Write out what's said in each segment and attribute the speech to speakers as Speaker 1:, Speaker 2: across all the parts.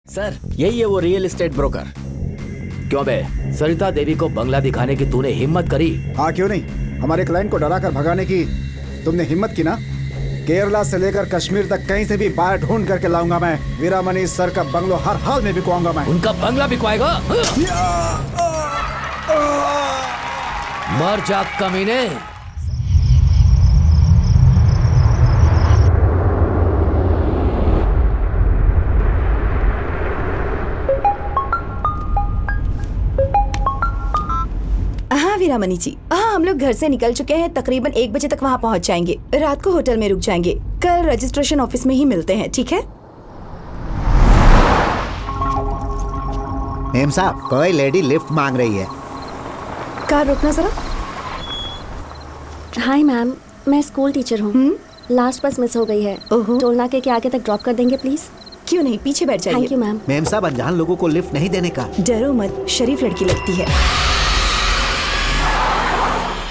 Speaker 1: Sir यही है वो रियल एस्टेट ब्रोकर।
Speaker 2: क्यों बे, सरिता देवी को बंगला दिखाने की तूने हिम्मत करी?
Speaker 3: हाँ क्यों नहीं, हमारे क्लाइंट को डरा कर भगाने की तुमने हिम्मत की ना। केरला से लेकर कश्मीर तक कहीं से भी बाहर ढूंढ करके लाऊंगा मैं। वीरामणि सर का बंगलो हर हाल में बिकवाऊंगा मैं।
Speaker 2: उनका बंगला बिकवाएगा? मर जा कमीने।
Speaker 4: वीरामणि जी, हाँ हम लोग घर से निकल चुके हैं। तकरीबन 1 बजे तक वहाँ पहुँच जाएंगे। रात को होटल में रुक जाएंगे। कल रजिस्ट्रेशन ऑफिस में ही मिलते हैं, ठीक है?
Speaker 5: मेम साहब, कोई लेडी लिफ्ट मांग रही है।
Speaker 4: कार रोकना जरा।
Speaker 6: हाय मैम, मैं स्कूल टीचर हूँ। लास्ट बस मिस हो गई है। टोल नाके के आगे तक ड्रॉप कर देंगे प्लीज?
Speaker 4: क्यों नहीं, पीछे बैठ जाइए।
Speaker 6: Thank you ma'am.
Speaker 5: मेम साहब, अनजान लोगों को लिफ्ट नहीं देने का।
Speaker 4: डरो मत, शरीफ लड़की लगती है।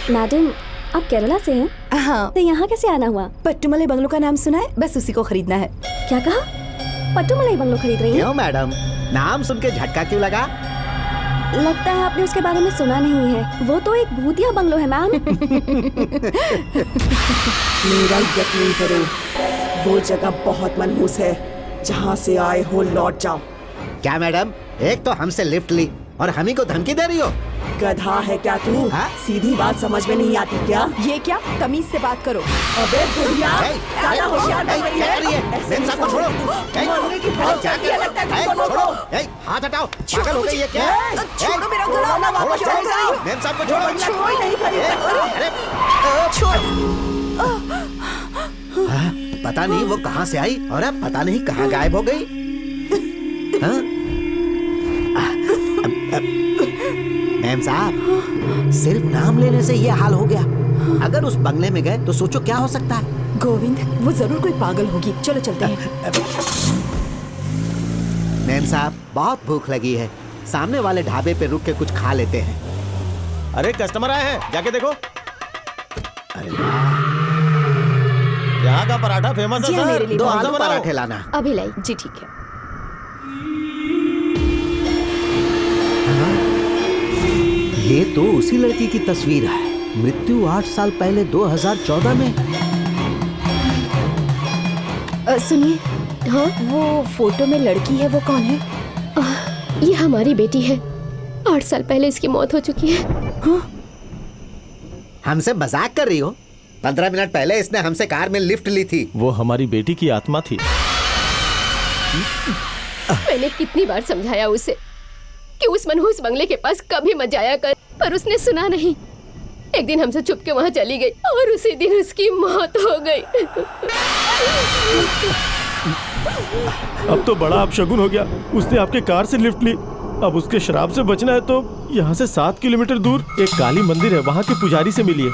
Speaker 6: मैडम, आप केरला से हैं?
Speaker 4: हाँ।
Speaker 6: तो यहाँ कैसे आना हुआ?
Speaker 4: पट्टुमलाई बंगलो का नाम सुना है? बस उसी को खरीदना है।
Speaker 6: क्या कहा? पट्टुमलाई बंगलो खरीद रही हैं?
Speaker 5: क्यों मैडम, नाम सुन के झटका क्यों लगा?
Speaker 6: लगता है आपने उसके बारे में सुना नहीं है। वो तो एक भूतिया बंगलो है मैम।
Speaker 7: मेरा यकीन करो, वो जगह बहुत मनहूस है। जहाँ से आए हो लौट जाओ।
Speaker 5: क्या मैडम, एक तो हमसे लिफ्ट ली और हम ही को धमकी दे रही हो?
Speaker 7: गधा है क्या तू?
Speaker 5: हाँ?
Speaker 7: सीधी बात समझ में नहीं आती क्या?
Speaker 4: ये क्या, तमीज से बात करो।
Speaker 7: अबे बुढ़िया, साला होशियार बन गई है।
Speaker 5: मेम साहब को छोड़ो।
Speaker 7: मरने की बहुत
Speaker 5: क्या
Speaker 7: क्या लगता है तुमको?
Speaker 5: छोड़ो, हाथ हटाओ। पागल हो गई है क्या?
Speaker 4: छोड़ो मेरा गला।
Speaker 5: वापस चले जाओ। मेम साहब को छोड़ो।
Speaker 7: कोई नहीं खरीद सकता।
Speaker 5: हाँ, पता नहीं वो कहाँ से आई और अब पता नहीं कहाँ गायब हो गई। हाँ? मैम साहब, सिर्फ नाम लेने से ये हाल हो गया। अगर उस बंगले में गए तो सोचो क्या हो सकता है।
Speaker 4: गोविंद, वो जरूर कोई पागल होगी। चलो चलते हैं।
Speaker 5: मैम साहब, बहुत भूख लगी है। सामने वाले ढाबे पे रुक के कुछ खा लेते हैं।
Speaker 8: अरे कस्टमर आए हैं, जाके देखो।
Speaker 5: अरे वाह,
Speaker 8: यहाँ का पराठा फेमस है
Speaker 4: जी हाँ, मेरे
Speaker 8: सर।
Speaker 4: लिए
Speaker 5: 2
Speaker 8: हमसे
Speaker 5: आलू
Speaker 8: बनाओ।
Speaker 5: पराठे लाना।
Speaker 6: अभी लाई।
Speaker 4: जी ठीक है।
Speaker 5: ये तो उसी लड़की की तस्वीर है। मृत्यु 8 साल पहले 2014 में।
Speaker 4: सुनिए, हाँ वो फोटो में लड़की है, वो कौन है?
Speaker 9: ये हमारी बेटी है। 8 साल पहले इसकी मौत हो चुकी है।
Speaker 4: हाँ?
Speaker 5: हमसे मजाक कर रही हो? 15 मिनट पहले इसने हमसे कार में लिफ्ट ली थी।
Speaker 8: वो हमारी बेटी की आत्मा थी।
Speaker 9: मैंने कितनी बार समझाया उसे कि उस मनहूस बंगले के पास कभी मत जाया कर, पर उसने सुना नहीं। एक दिन हमसे छुप के वहाँ चली गई और उसी दिन उसकी मौत हो गई।
Speaker 8: अब तो बड़ा अपशगुन हो गया। उसने आपके कार से लिफ्ट ली। अब उसके शराब से बचना है तो यहाँ से 7 किलोमीटर दूर एक काली मंदिर है, वहाँ के पुजारी से मिलिए।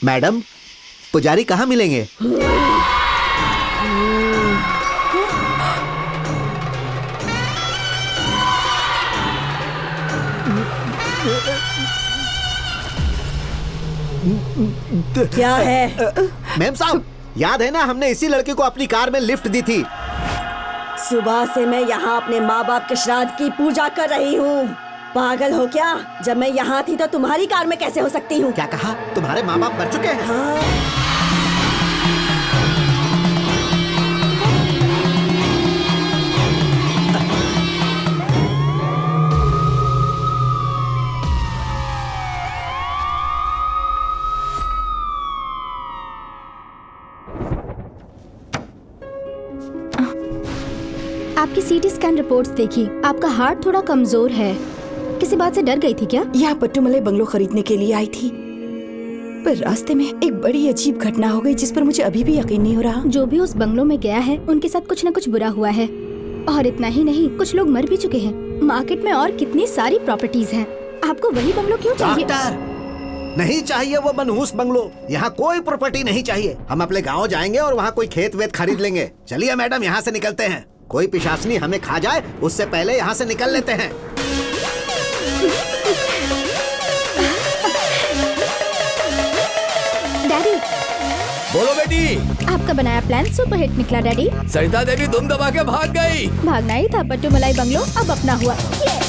Speaker 5: मैडम, पुजारी कहाँ मिलेंगे?
Speaker 7: क्या है?
Speaker 5: मैम साहब, याद है ना, हमने इसी लड़के को अपनी कार में लिफ्ट दी थी।
Speaker 7: सुबह से मैं यहाँ अपने माँ बाप के श्राद्ध की पूजा कर रही हूँ। पागल हो क्या? जब मैं यहाँ थी तो तुम्हारी कार में कैसे हो सकती हूँ?
Speaker 5: क्या कहा? तुम्हारे माँ बाप मर चुके हैं?
Speaker 7: हाँ।
Speaker 10: आपकी सीटी स्कैन रिपोर्ट्स देखी। आपका हार्ट थोड़ा कमजोर है। किसी बात से डर गई थी क्या?
Speaker 4: यहाँ पट्टुमलाई बंगलो खरीदने के लिए आई थी, पर रास्ते में एक बड़ी अजीब घटना हो गई जिस पर मुझे अभी भी यकीन नहीं हो रहा।
Speaker 10: जो भी उस बंगलो में गया है उनके साथ कुछ न कुछ बुरा हुआ है। और इतना ही नहीं, कुछ लोग मर भी चुके हैं। मार्केट में और कितनी सारी प्रॉपर्टीज हैं। आपको वही बंगलो क्यों चाहिए?
Speaker 5: डॉक्टर, नहीं चाहिए वो मनहूस बंगलो। यहाँ कोई प्रॉपर्टी नहीं चाहिए। हम अपने गाँव जाएंगे और वहाँ कोई खेत वेत खरीद लेंगे। चलिए मैडम, यहाँ से निकलते हैं। कोई पिशाचनी हमें खा जाए उससे पहले यहाँ से निकल लेते हैं।
Speaker 10: डैडी,
Speaker 2: बोलो बेटी।
Speaker 10: आपका बनाया प्लान सुपर हिट निकला डैडी।
Speaker 2: सरिता देवी दुम दबा के भाग गई।
Speaker 10: भागना ही था, पट्टू मलाई बंगलो अब अपना हुआ। Yes!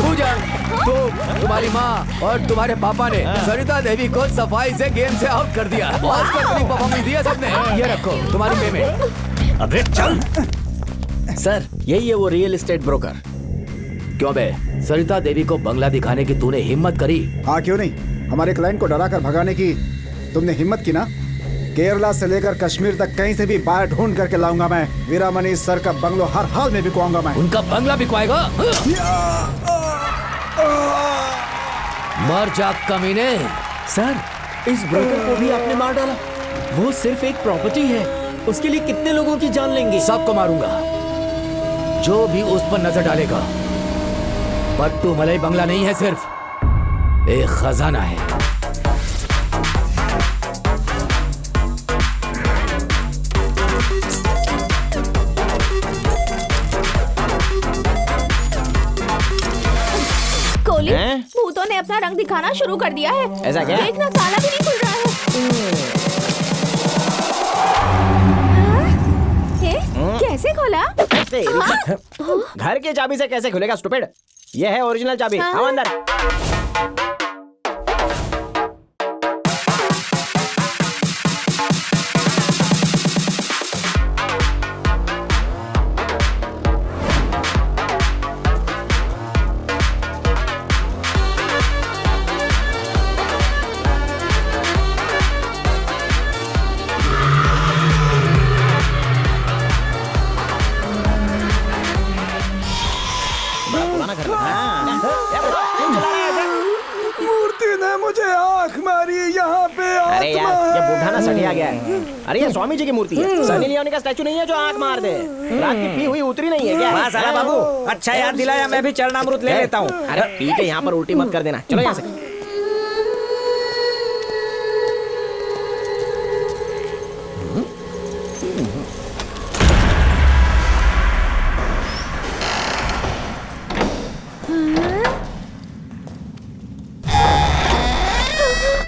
Speaker 2: पूजा, तुम्हारी माँ और तुम्हारे पापा ने सरिता देवी को सफाई से गेम से आउट कर दिया। ऑस्कर की परफॉर्मेंस दी है सबने। ये रखो तुम्हारी पेमेंट।
Speaker 1: अबे चल। सर यही है वो रियल एस्टेट ब्रोकर।
Speaker 2: क्यों बे, सरिता देवी को बंगला दिखाने की तूने हिम्मत करी?
Speaker 3: हाँ क्यों नहीं, हमारे क्लाइंट को डरा कर भगाने की तुमने हिम्मत की ना। केरला से लेकर कश्मीर तक कहीं से भी बाहर ढूंढ करके लाऊंगा मैं। वीरामणि सर का बंगलो हर हाल में बिकवाऊंगा मैं।
Speaker 2: उनका बंगला बिकवाएगा? मर जा कमीने।
Speaker 1: सर इस ब्रोकर को भी आपने मार डाला। वो सिर्फ एक प्रॉपर्टी है, उसके लिए कितने लोगों की जान लेंगे।
Speaker 2: सबको मारूंगा जो भी उस पर नजर डालेगा। पट्टू मलाई बंगला नहीं है, सिर्फ एक खजाना है।
Speaker 10: कोहली, भूतों ने अपना रंग दिखाना शुरू कर दिया है।
Speaker 1: ऐसा क्या?
Speaker 10: देखना, ताला भी नहीं खुल रहा है। कैसे खोला?
Speaker 1: घर की चाबी से कैसे खुलेगा स्टूपिड? ये है ओरिजिनल चाबी। आओ अंदर।
Speaker 3: मूर्ति ने मुझे आंख मारी यहाँ पे।
Speaker 1: अरे यार ये बूढ़ा ना सटिया गया है। अरे ये स्वामी जी की मूर्ति है, सनी लियोनी का स्टैचू नहीं है जो आंख मार दे। रात की पी हुई उतरी नहीं है क्या?
Speaker 11: वाह साला बाबू, अच्छा याद दिलाया। मैं भी चरणामृत ले लेता हूँ।
Speaker 1: अरे पी के यहाँ पर उल्टी मत कर देना। चलो यहाँ से।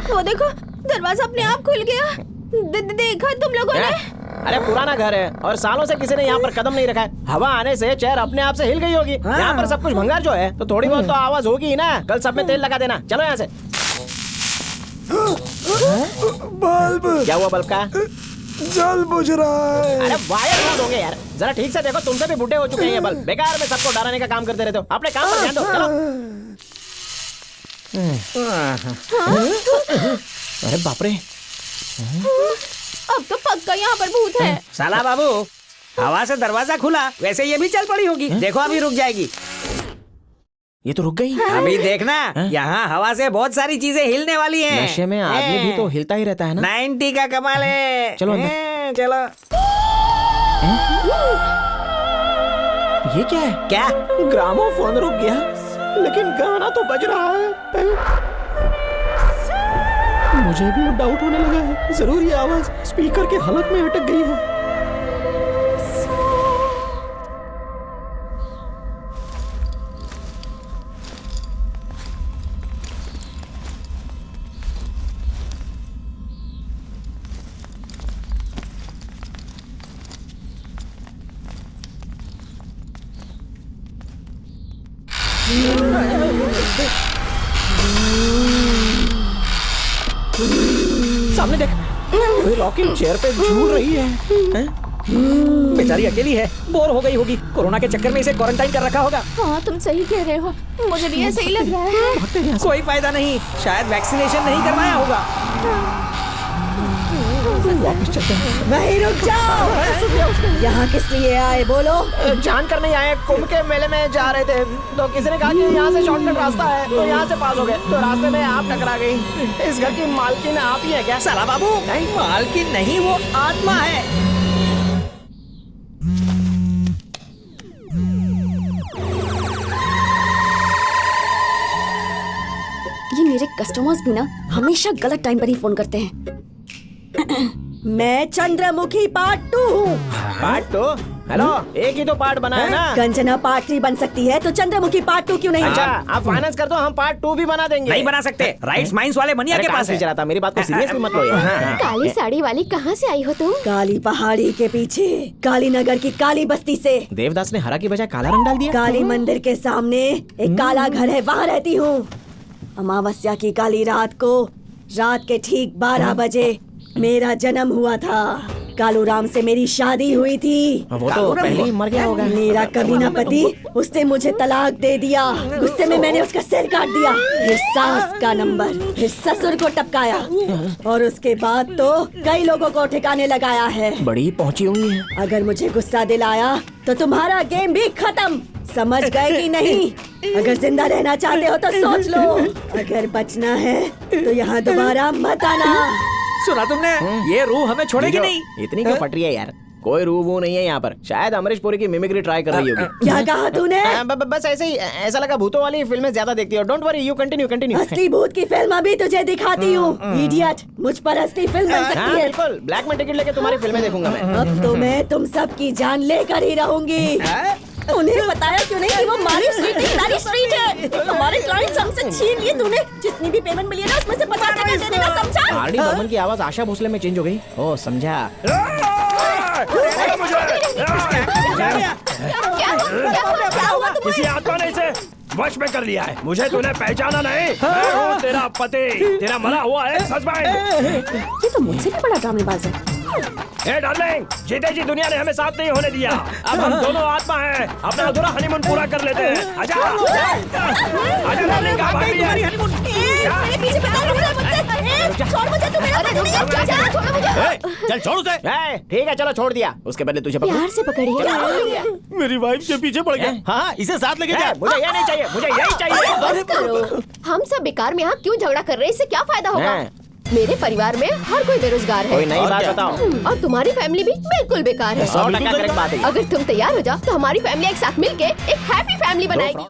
Speaker 10: वो देखो, दरवाजा अपने आप खुल गया। देखा तुम लोगों ने?
Speaker 1: अरे पुराना घर है और सालों से किसी ने यहाँ पर कदम नहीं रखा है। हवा आने से चेयर अपने आप से हिल गई होगी। यहाँ पर सब कुछ भंगार जो है, तो थोड़ी बहुत तो आवाज होगी ही ना। कल सब में तेल लगा देना। चलो यहाँ से।
Speaker 3: बल्ब,
Speaker 1: क्या हुआ बल्ब का?
Speaker 3: जल बुझ रहा है।
Speaker 1: अरे वायर लूज हो गए यार। जरा ठीक से देखो, तुमसे भी बुढ़े हो चुके हैं ये बल्ब। बेकार में सबको डराने का काम करते रहते हो। अपने काम पर ध्यान दो। चलो। अरे बाप रे,
Speaker 10: अब तो पक्का यहाँ पर भूत है।
Speaker 11: साला बाबू, हवा से दरवाजा खुला, वैसे ये भी चल पड़ी होगी। देखो अभी रुक जाएगी।
Speaker 1: ये तो रुक गई।
Speaker 11: अभी देखना, यहाँ हवा से बहुत सारी चीजें हिलने वाली हैं।
Speaker 1: नशे में आदमी भी तो हिलता ही रहता है ना।
Speaker 11: 90 का कमाल है।
Speaker 1: चलो अंदर।
Speaker 11: चलो।
Speaker 1: ये क्या है?
Speaker 11: क्या?
Speaker 1: ग्रामोफोन रुक गया, लेकिन गाना तो बज रहा है। मुझे भी अब डाउट होने लगा है। जरूर ये आवाज स्पीकर के हलक में अटक गई है। सामने देख, कोई रॉकिंग चेयर पे झूल रही है।
Speaker 11: बेचारी अकेली है, बोर हो गई होगी। कोरोना के चक्कर में इसे क्वारंटाइन कर रखा होगा।
Speaker 10: हाँ तुम सही कह रहे हो, मुझे भी ऐसा ही लग रहा है।
Speaker 11: कोई फायदा नहीं, शायद वैक्सीनेशन नहीं करवाया होगा।
Speaker 1: वापस चलते हैं।
Speaker 7: वहीं रुक जाओ। यहाँ किस लिए आए बोलो?
Speaker 1: जान कर नहीं आए, कुंभ के मेले में जा रहे थे तो किसी ने कहा कि यहाँ से शॉर्टकट रास्ता है, तो यहाँ से पास हो गए, तो रास्ते में आप टकरा गई। इस घर की मालकिन आप ही है क्या?
Speaker 11: साला बाबू,
Speaker 1: नहीं
Speaker 11: मालकिन नहीं, वो आत्मा है।
Speaker 6: ये मेरे कस्टमर्स भी ना हमेशा गलत टाइम पर ही फोन करते हैं।
Speaker 7: मैं चंद्रमुखी पार्ट 2 हूँ।
Speaker 1: पार्ट 2? हेलो, एक ही तो पार्ट बना है ना।
Speaker 7: कंचना पार्ट 3 बन सकती है तो चंद्रमुखी पार्ट 2 क्यों नहीं?
Speaker 1: अच्छा, आप फाइनेंस कर दो, हम पार्ट 2 भी बना देंगे।
Speaker 11: नहीं बना सकते, राइट्स माइंस वाले मनिया के पास है।
Speaker 1: चला था, मेरी बात को सीरियसली मत लो यार।
Speaker 9: काली साड़ी वाली कहाँ से आई हो तुम?
Speaker 7: काली पहाड़ी के पीछे काली नगर की काली बस्ती से।
Speaker 1: देवदास ने हरा की बजाय काला रंग डाल दिया।
Speaker 7: काली मंदिर के सामने एक काला घर है, वहाँ रहती हूँ। अमावस्या की काली रात को रात के ठीक 12 बजे मेरा जन्म हुआ था। कालू राम से मेरी शादी हुई थी।
Speaker 1: वो तो पहले ही मर गया होगा।
Speaker 7: मेरा कमीना पति, उसने मुझे तलाक दे दिया। गुस्से में मैंने उसका सिर काट दिया, फिर सास का नंबर, फिर ससुर को टपकाया और उसके बाद तो कई लोगों को ठिकाने लगाया है।
Speaker 1: बड़ी पहुंची हुई है।
Speaker 7: अगर मुझे गुस्सा दिलाया तो तुम्हारा गेम भी खत्म। समझ गए कि नहीं? अगर जिंदा रहना चाहते हो तो सोच लो, अगर बचना है तो यहाँ दोबारा मत आना।
Speaker 11: सुना तुमने? ये रूह हमें छोड़ेगी नहीं।
Speaker 1: इतनी क्यों फट रही है यार? कोई रूह वो नहीं है यहाँ पर। शायद अमरीश पुरी की मिमिक्री ट्राई कर रही होगी।
Speaker 7: क्या कहा तूने?
Speaker 1: बस ऐसे ही, ऐसा लगा भूतों वाली फिल्में ज्यादा देखती हो। Don't worry, you continue.
Speaker 7: असली भूत की फिल्म अभी तुझे दिखाती हूँ, इडियट। मुझ पर असली फिल्म बन सकती है।
Speaker 1: बिल्कुल, ब्लैक में टिकट लेके तुम्हारी फिल्में देखूंगा मैं।
Speaker 7: अब तो मैं तुम सब की जान लेकर ही रहूंगी। उन्हें बताया क्यों नहीं कि वो हमारी स्ट्रीट है? हमारे क्लाइंट्स हमसे छीन लिए तूने। जितनी भी पेमेंट मिली है ना उसमें से 50% दे देना, समझा?
Speaker 1: आरडी बर्मन की आवाज आशा भोसले में चेंज हो गई। ओ समझा।
Speaker 8: किसी आत्मा ने इसे वश में कर लिया है। मुझे तूने पहचाना नहीं? मैं हूँ तेरा पति, तेरा मरा हुआ है हस्बैंड।
Speaker 6: ये तो मुझसे भी बड़ा ड्रामेबाज है।
Speaker 8: ए डार्लिंग, जीते जी दुनिया ने हमें साथ नहीं होने दिया। अब हम दोनों आत्मा हैं, अपना अधूरा हनीमून पूरा कर लेते हैं। आजा आजा डार्लिंग, कहाँ भाग रही है?
Speaker 1: चल छोड़ उसे। ठीक है चलो छोड़ दिया। उसके पहले तुझे
Speaker 9: प्यार से पकड़िए।
Speaker 8: मेरी वाइफ के पीछे पड़ गया।
Speaker 1: हाँ, इसे साथ लेके जा। मुझे ये नहीं चाहिए, मुझे यही चाहिए।
Speaker 9: बस करो, हम सब बेकार में यहाँ क्यों झगड़ा कर रहे हैं? इससे क्या फायदा होगा? मेरे परिवार में हर कोई बेरोजगार है।
Speaker 1: कोई नई बात बताओ।
Speaker 9: और तुम्हारी फैमिली भी बिल्कुल बेकार है।
Speaker 1: 100% करेक्ट बात है।
Speaker 9: अगर तुम तैयार हो जाओ तो हमारी फैमिली एक साथ मिलके एक हैप्पी फैमिली बनाएगी।